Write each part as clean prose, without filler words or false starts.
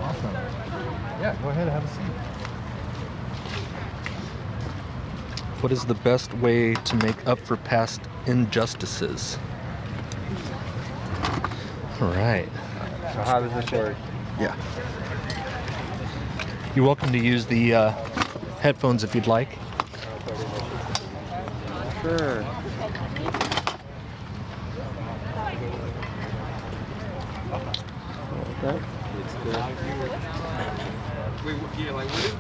Awesome. Yeah, go ahead and have a seat. What is the best way to make up for past injustices? All right. So how does this work? Yeah. You're welcome to use the headphones if you'd like. Sure.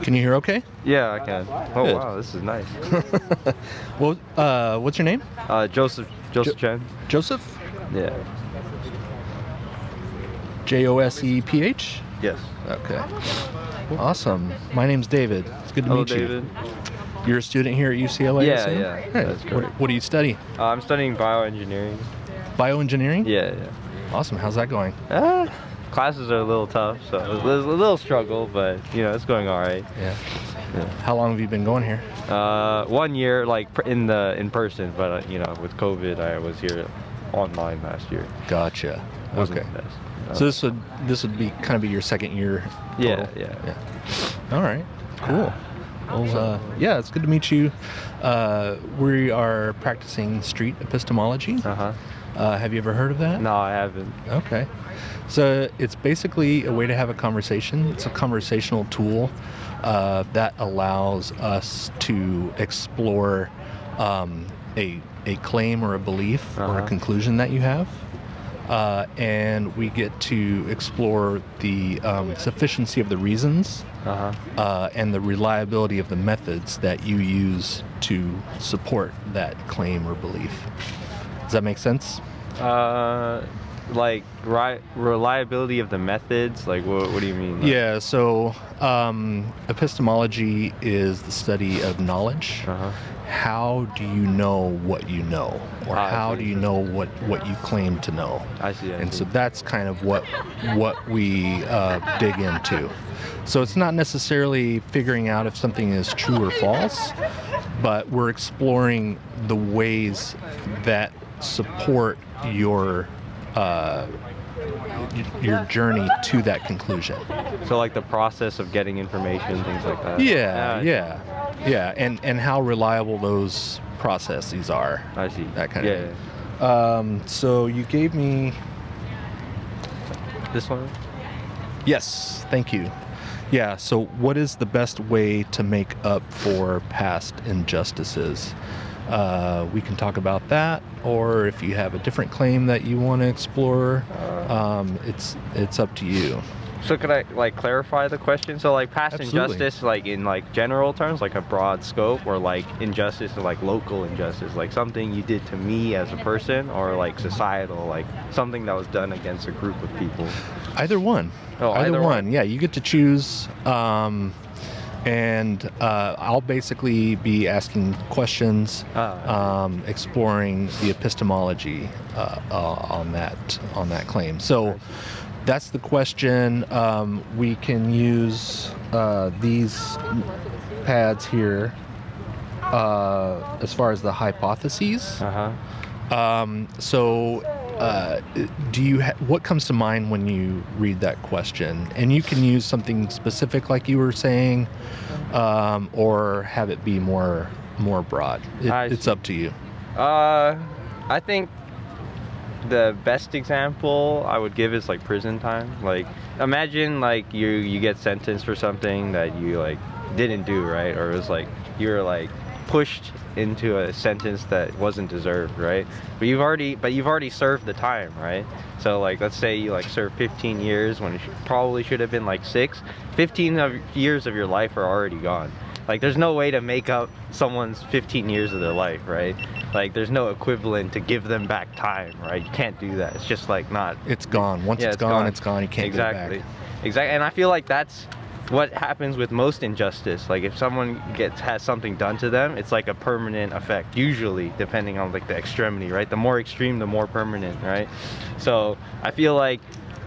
Can you hear okay? Yeah, I can. Oh, Good. wow, this is nice. Well, what's your name? Joseph Chen. Joseph? Yeah. Joseph? Yes. Okay. Awesome. My name's David. It's good to Hello, meet you. David. You're a student here at UCLA? I Yeah, assume? yeah, Hey, that's correct. What do you study? I'm studying bioengineering. Bioengineering? Yeah. Awesome. How's that going? Classes are a little tough, so there's a little struggle, but it's going all right. Yeah. How long have you been going here? 1 year, like in person, but with COVID, I was here online last year. Gotcha. Wasn't Okay. the best. So this would be kind of be your second year. Total? Yeah. All right. Cool. Well, yeah, it's good to meet you. We are practicing street epistemology. Have you ever heard of that? No, I haven't. Okay. So it's basically a way to have a conversation. It's a conversational tool that allows us to explore a claim or a belief or a conclusion that you have. And we get to explore the sufficiency of the reasons and the reliability of the methods that you use to support that claim or belief. Does that make sense? Like reliability of the methods. Like what do you mean? Yeah. So epistemology is the study of knowledge. How do you know what you know, or how do you know what you claim to know? I see. And so that's kind of what we dig into. So it's not necessarily figuring out if something is true or false, but we're exploring the ways that support your journey to that conclusion. So like the process of getting information, things like that. Yeah, and how reliable those processes are. I see. That kind of thing. So you gave me this one. Yes, thank you. Yeah, so what is the best way to make up for past injustices? We can talk about that, or if you have a different claim that you want to explore, it's up to you. So could I like clarify the question? So like past injustice, like in like general terms, like a broad scope, or like injustice, or like local injustice, like something you did to me as a person, or like societal, like something that was done against a group of people. Either one. Oh, either one. Yeah, you get to choose. And I'll basically be asking questions, exploring the epistemology on that claim. So that's the question. We can use these pads here as far as the hypotheses. Do you what comes to mind when you read that question? And you can use something specific, like you were saying, or have it be more broad. It's up to you. I think the best example I would give is like prison time. Like imagine like you get sentenced for something that you like didn't do, right? Or it was like you're like pushed into a sentence that wasn't deserved, right? But you've already served the time, right? So like let's say you like served 15 years when it probably should have been like 6. 15 years of your life are already gone. Like there's no way to make up someone's 15 years of their life, right? Like there's no equivalent to give them back time, right? You can't do that. It's just like not. It's gone. Once it's gone, it's gone. You can't get it back. Exactly. And I feel like that's what happens with most injustice. Like if someone has something done to them, it's like a permanent effect, usually, depending on like the extremity, right? The more extreme, the more permanent, right? So I feel like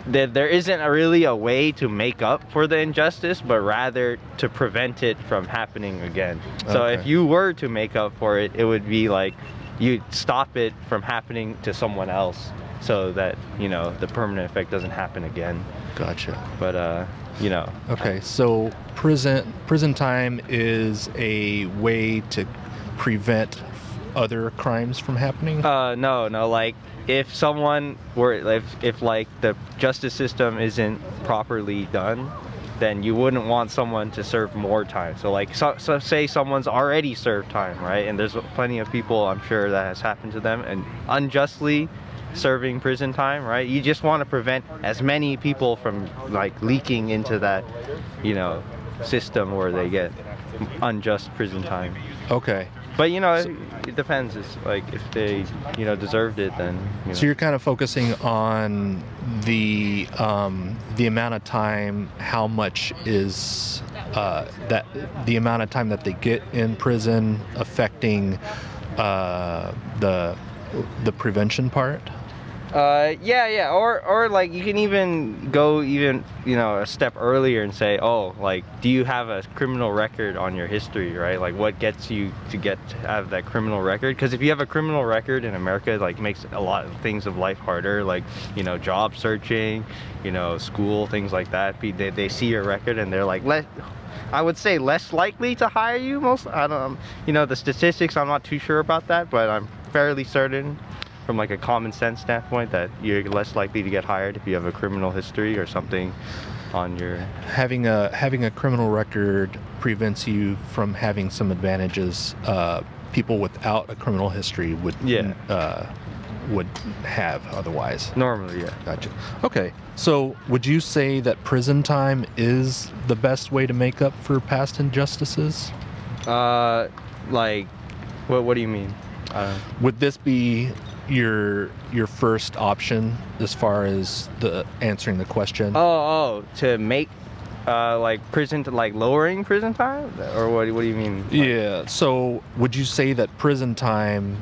there isn't really a way to make up for the injustice, but rather to prevent it from happening again. So if you were to make up for it, it would be like you'd stop it from happening to someone else. so that, you know, the permanent effect doesn't happen again. Gotcha. But you know. Okay, so prison time is a way to prevent other crimes from happening? No. Like, if someone were, if like the justice system isn't properly done, then you wouldn't want someone to serve more time. So like, so say someone's already served time, right? And there's plenty of people, I'm sure, that has happened to them and unjustly serving prison time, right? You just want to prevent as many people from like leaking into that, you know, system where they get unjust prison time. Okay. But you know, it depends. It's like if they, you know, deserved it, then. You know. So you're kind of focusing on the amount of time, how much is that the amount of time that they get in prison affecting the prevention part? Yeah. Or like you can even go you know, a step earlier and say, oh, like, do you have a criminal record on your history, right? Like, what gets you to have that criminal record? Because if you have a criminal record in America, it like makes a lot of things of life harder, like, you know, job searching, you know, school, things like that. They see your record and they're like, I would say less likely to hire you. I don't, you know, the statistics, I'm not too sure about that, but I'm fairly certain from like a common sense standpoint that you're less likely to get hired if you have a criminal history or something on your... Having a criminal record prevents you from having some advantages people without a criminal history would have otherwise. Normally, yeah. Gotcha. Okay, so would you say that prison time is the best way to make up for past injustices? Like, what do you mean? Would this be your first option as far as the answering the question? To make like prison, to like lowering prison time, or what do you mean? Yeah. So would you say that prison time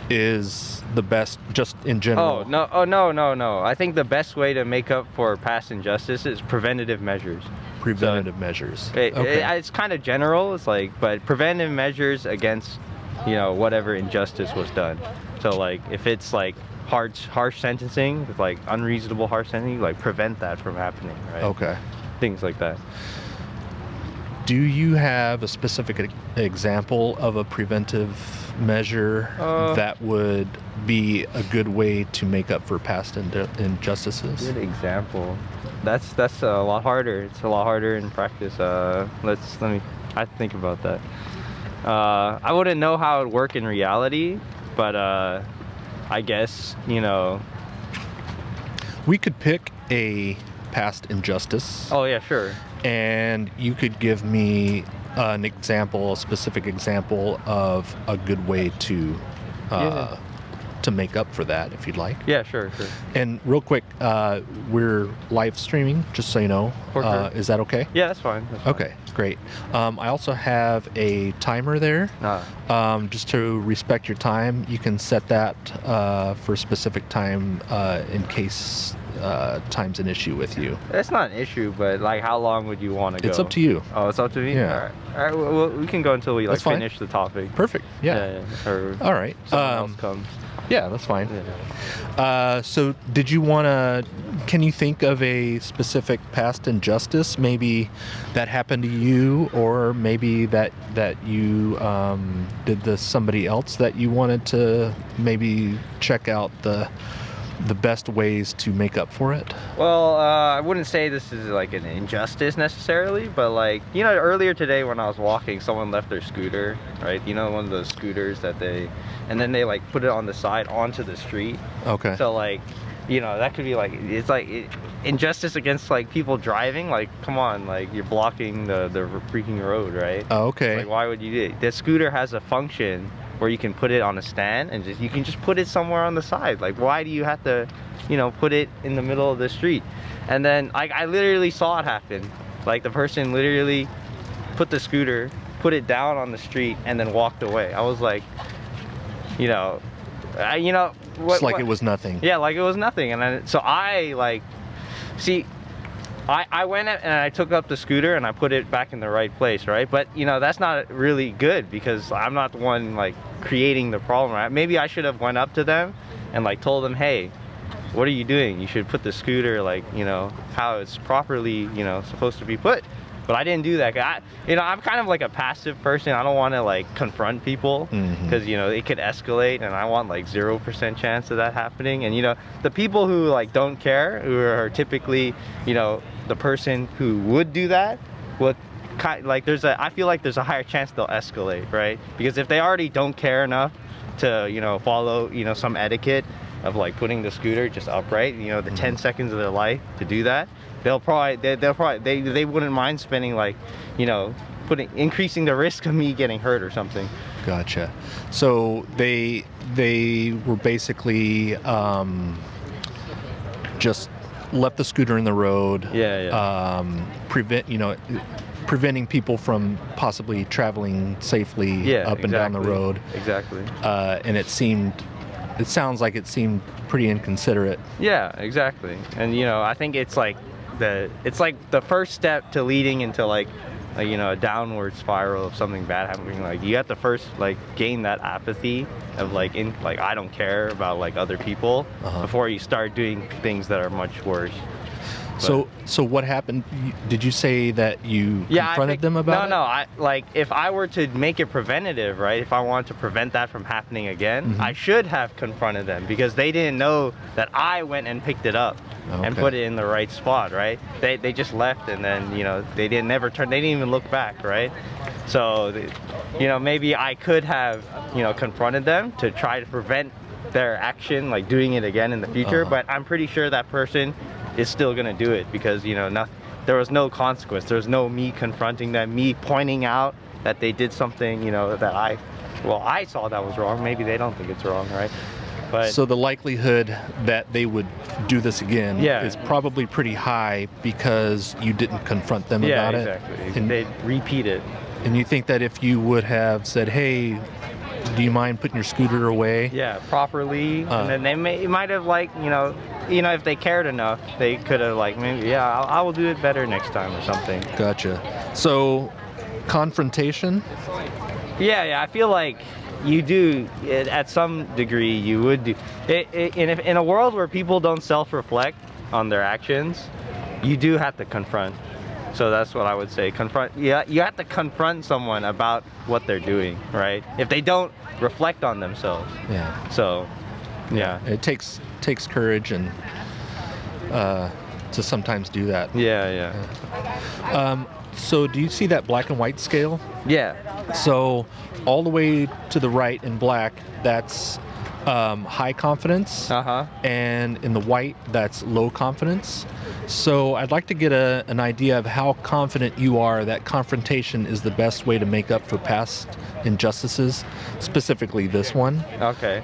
is the best, just in general? No. I think the best way to make up for past injustice is preventative measures. Measures. It's kind of general. It's like, but preventive measures against, you know, whatever injustice was done. So like, if it's like harsh sentencing, with like unreasonable harsh sentencing, like prevent that from happening, right? Okay. Things like that. Do you have a specific example of a preventive measure that would be a good way to make up for past injustices? Good example. That's a lot harder. It's a lot harder in practice. I have to think about that. I wouldn't know how it would work in reality, but I guess, you know, we could pick a past injustice. Oh yeah, sure. And you could give me an example, a specific example of a good way to make up for that, if you'd like. Yeah, sure. And real quick, we're live streaming, just so you know. Sure. Is that okay? Yeah, that's fine. Okay, great. I also have a timer there. Just to respect your time, you can set that for a specific time in case time's an issue with you. It's not an issue, but like, how long would you want to go? It's up to you. Oh, it's up to me? Yeah. All right, well, we can go until we like finish the topic. Perfect. Yeah. Or all right. Someone else comes. Yeah, that's fine. Yeah. So did you can you think of a specific past injustice, maybe that happened to you, or maybe that you did to somebody else that you wanted to maybe check out the best ways to make up for it? Well, I wouldn't say this is like an injustice necessarily, but like, you know, earlier today when I was walking, someone left their scooter, right? You know, one of those scooters and then they like put it on the side onto the street. Okay. So like, you know, that could be like, it's like injustice against like people driving. Like, come on, like you're blocking the freaking road, right? Oh, okay. Like, why would you do it? The scooter has a function where you can put it on a stand and you can just put it somewhere on the side. Like, why do you have to, you know, put it in the middle of the street? And then like, I literally saw it happen. Like, the person literally put the scooter, put it down on the street, and then walked away. I was like, you know, It's like it was nothing. Yeah, like it was nothing. And then, so I like, see, I went and I took up the scooter and I put it back in the right place, right? But you know, that's not really good because I'm not the one like creating the problem, right? Maybe I should have went up to them and like told them, hey, what are you doing? You should put the scooter like, you know, how it's properly, you know, supposed to be put. But I didn't do that. I'm kind of like a passive person. I don't want to like confront people because, you know, it could escalate, and I want like 0% chance of that happening. And, you know, the people who like don't care, who are typically, you know, the person who would do that, would like I feel like there's a higher chance they'll escalate, right? Because if they already don't care enough to, you know, follow, you know, some etiquette of like putting the scooter just upright, you know, the 10 seconds of their life to do that, they wouldn't mind spending like, you know, increasing the risk of me getting hurt or something. Gotcha. So they were basically just left the scooter in the road. Preventing people from possibly traveling safely up and down the road. Exactly. And it sounds like it seemed pretty inconsiderate. Yeah, exactly. And, you know, I think it's like the first step to leading into like you know, a downward spiral of something bad happening. Like, you have to first like gain that apathy of like I don't care about like other people before you start doing things that are much worse. So what happened? Did you say that you confronted them about it? No. If I were to make it preventative, right? If I wanted to prevent that from happening again, I should have confronted them, because they didn't know that I went and picked it up and put it in the right spot, right? They just left, and then, you know, they didn't even look back, right? So, you know, maybe I could have, you know, confronted them to try to prevent their action, like doing it again in the future. But I'm pretty sure that person is still gonna do it, because, you know, there was no consequence. There was no me confronting them, me pointing out that they did something, you know, that I saw that was wrong. Maybe they don't think it's wrong, right? But so the likelihood that they would do this again is probably pretty high, because you didn't confront them about it. Yeah, exactly. And they'd repeat it. And you think that if you would have said, "Hey, do you mind putting your scooter away?" Yeah, properly, and then they might have, like, you know, if they cared enough, they could have, like, maybe, I will do it better next time or something. Gotcha. So, confrontation? Yeah, I feel like you do, at some degree, you would do. In a world where people don't self-reflect on their actions, you do have to confront. So that's what I would say. Confront. Yeah, you have to confront someone about what they're doing, right? If they don't reflect on themselves. Yeah. So, yeah. It takes courage and to sometimes do that. Yeah. So do you see that black and white scale? Yeah. So all the way to the right in black, that's high confidence, and in the white, that's low confidence. So I'd like to get an idea of how confident you are that confrontation is the best way to make up for past injustices, specifically this one. Okay.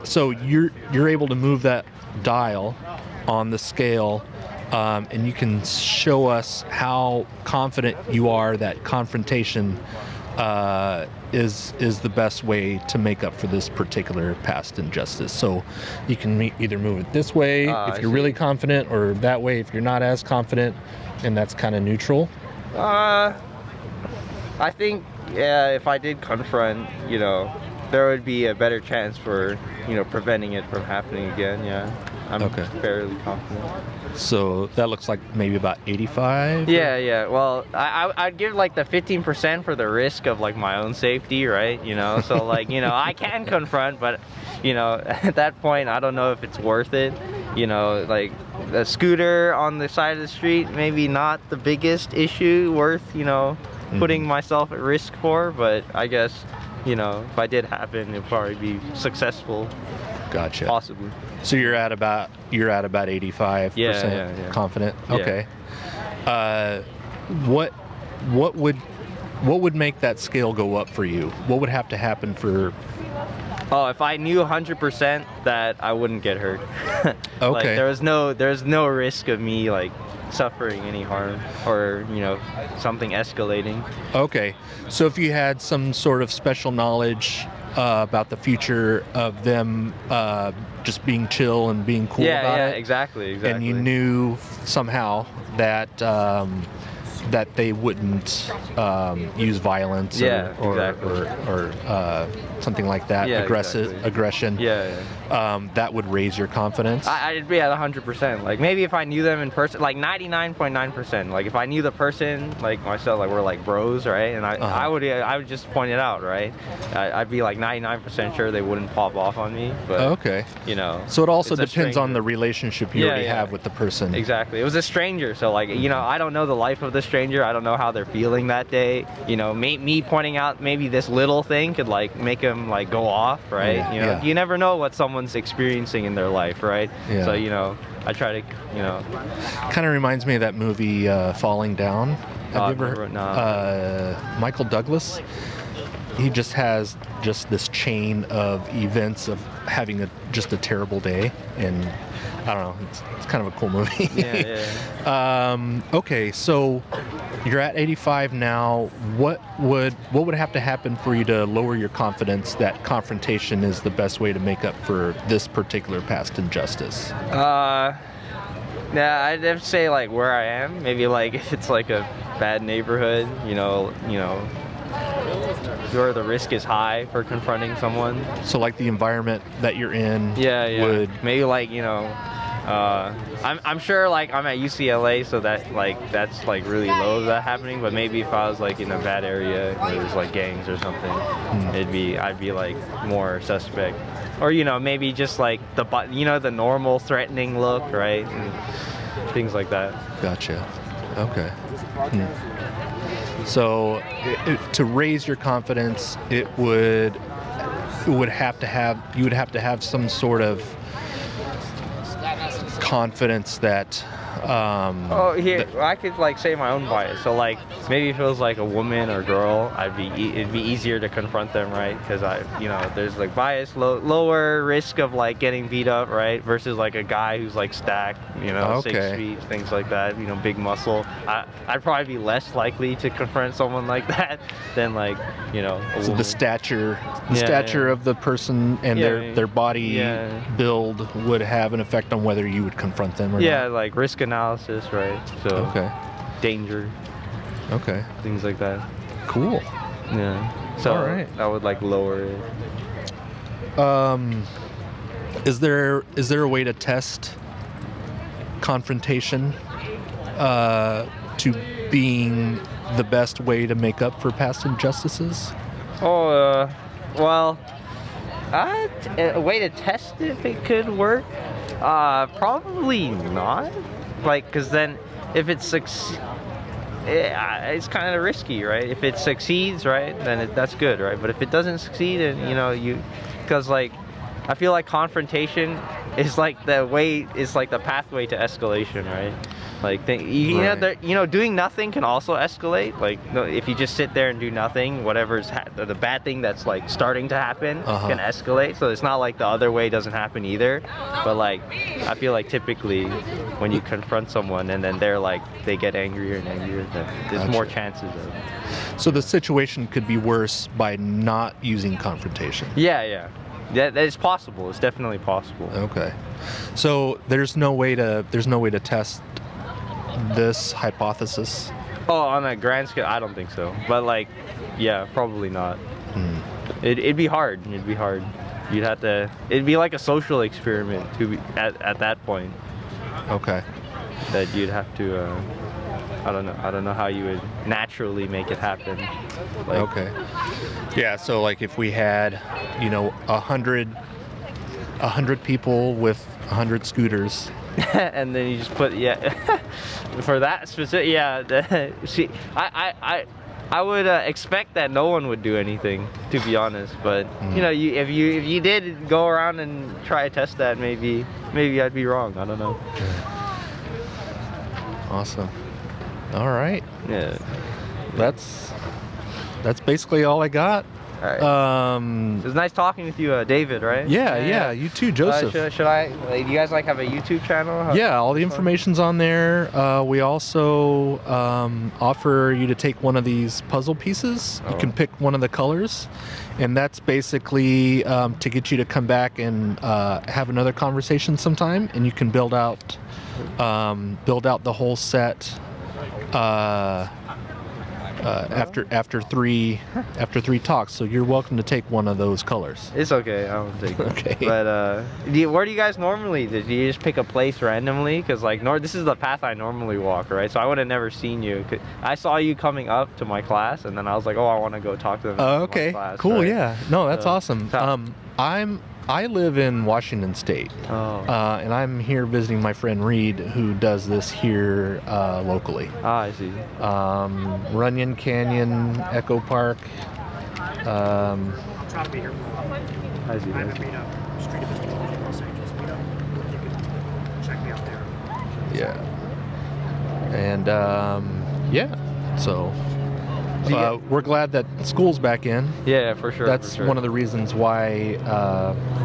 So you're able to move that dial on the scale, and you can show us how confident you are that confrontation is the best way to make up for this particular past injustice. So you can either move it this way if you're really confident, or that way if you're not as confident, and that's kind of neutral. I think, if I did confront, you know, there would be a better chance for, you know, preventing it from happening again. Yeah, I'm fairly confident. So that looks like maybe about 85? Yeah. Well, I'd give like the 15% for the risk of like my own safety, right? You know, so like, you know, I can confront, but, you know, at that point, I don't know if it's worth it. You know, like a scooter on the side of the street, maybe not the biggest issue worth, you know, putting myself at risk for, but I guess, you know, if I did happen, it'd probably be successful. Gotcha. Possibly. So you're at about 85% confident. Okay. What would make that scale go up for you? What would have to happen for? Oh, if I knew 100% that I wouldn't get hurt. Okay. Like, there's no risk of me like suffering any harm, or, you know, something escalating. Okay. So if you had some sort of special knowledge about the future of them just being chill and being cool about it. Exactly. And you knew somehow that that they wouldn't use violence Yeah, or something like that, Yeah, aggression. Yeah. That would raise your confidence. I'd be at 100%. Like maybe if I knew them in person, like 99.9%. Like if I knew the person, like myself, like we're like bros, right? And I would just point it out, right? I'd be like 99% sure they wouldn't pop off on me. But Okay. you know. So it also it's a depends on stranger. the relationship you already have with the person. Exactly. It was a stranger, so like, you know, I don't know the life of the stranger. I don't know how they're feeling that day. You know, me pointing out maybe this little thing could like make them like go off, right? Yeah, You know, yeah. you never know what someone's experiencing in their life, right? Yeah. So, you know, I try to, you know. Kind of reminds me of that movie Falling Down. Have you ever? No. Michael Douglas. He just has this chain of events of having just a terrible day, and I don't know. It's kind of a cool movie. Yeah. Okay, so you're at 85 now. What would have to happen for you to lower your confidence that confrontation is the best way to make up for this particular past injustice? Yeah, I'd have to say like where I am. Maybe like if it's like a bad neighborhood, you know, where the risk is high for confronting someone. So like the environment that you're in would maybe like, you know, I'm sure like I'm at UCLA, so that's like really low of that happening. But maybe if I was like in a bad area where there's like gangs or something, I'd be like more suspect. Or, you know, maybe just like the normal threatening look, right? And things like that. Gotcha. Okay. So to raise your confidence, you would have to have some sort of confidence that I could like say my own bias. So like maybe if it was like a woman or girl, it'd be easier to confront them, right? Because there's like bias, lower risk of like getting beat up, right? Versus like a guy who's like stacked, 6 feet, things like that, big muscle. I'd probably be less likely to confront someone like that than like a so woman. the stature of the person and their body build would have an effect on whether you would confront them or not. Like risk analysis, right? So danger, things like that. Cool. Yeah. So all right. that would like lower it. Is there a way to test confrontation to being the best way to make up for past injustices? Well, a way to test if it could work? Probably not. Like, because then if it succeeds, it's kind of risky, right? If it succeeds, right, then that's good, right? But if it doesn't succeed, and because like, I feel like confrontation is like the pathway to escalation, right? Like, doing nothing can also escalate. Like, if you just sit there and do nothing, whatever's the bad thing that's like starting to happen can escalate. So it's not like the other way doesn't happen either. But like, I feel like typically when you confront someone and then they get angrier and angrier, then there's more chances of it. So the situation could be worse by not using confrontation. Yeah, it's possible. It's definitely possible. Okay. So there's no way to test this hypothesis? Oh, on a grand scale, I don't think so. But like, yeah, probably not. It'd be hard. It'd be like a social experiment at that point. Okay. That you'd have to, I don't know how you would naturally make it happen. Like, okay. Yeah, so like if we had, 100 people with 100 scooters. and then you just put for that specific see I would expect that no one would do anything, to be honest, but if you did go around and try to test that, maybe I'd be wrong. I don't know. Awesome. All right. Yeah, that's basically all I got. all right. It was nice talking with you, David, right? Yeah, you too, Joseph. Should I? Do you guys have a YouTube channel? Yeah, all the information's on there. We also offer you to take one of these puzzle pieces. You can pick one of the colors, and that's basically to get you to come back and have another conversation sometime, and you can build out the whole set after three talks. So you're welcome to take one of those colors. It's okay. I don't take it. Okay. But where do you guys normally? Did you just pick a place randomly? Because like this is the path I normally walk, right? So I would have never seen you. I saw you coming up to my class, and then I was like, oh, I want to go talk to them. Oh, okay. Class, cool. right? Yeah. No, that's awesome. so- I live in Washington State, and I'm here visiting my friend Reed, who does this here locally. Ah, I see. Runyon Canyon, Echo Park. Try to be here. I see. I have a meetup, Street Epistemology, Los Angeles meetup. You can check me out there. Yeah. And yeah, so we're glad that school's back in. Yeah, for sure. That's one of the reasons why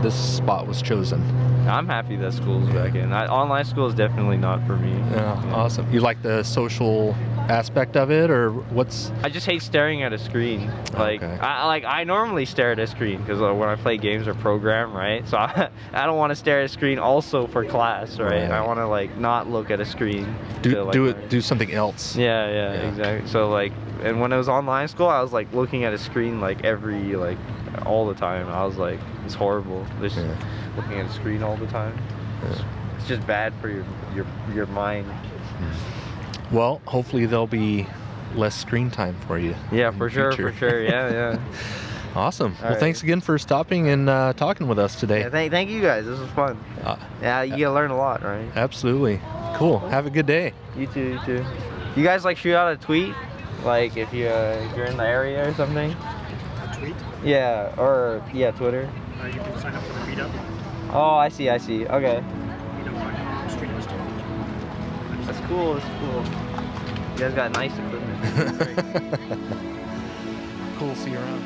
this spot was chosen. I'm happy that school's back in. Online school is definitely not for me. Yeah, awesome. You like the social aspect of it, or what's? I just hate staring at a screen. Like Okay. I normally stare at a screen because when I play games or program, right? So I don't want to stare at a screen also for class, right? Right. I want to like not look at a screen. to, like, learn. Do something else. Yeah, exactly. So like, and when it was online school, I was like looking at a screen like all the time. I was like, it's horrible. Just looking at a screen all the time. Yeah. It's just bad for your mind. Well, hopefully there'll be less screen time for you. Yeah, in for the sure, future. for sure. Yeah. Awesome. All Well, right. thanks again for stopping and talking with us today. Yeah, thank you guys. This was fun. Yeah, you get to learn a lot, right? Absolutely. Cool. Have a good day. You too. You guys like shoot out a tweet, like if you're in the area or something. A tweet. Yeah, or Twitter. You can sign up for the meetup. Oh, I see. Okay. Meetup.com, Street Epistemology. That's cool. You guys got nice equipment. Cool. See you around.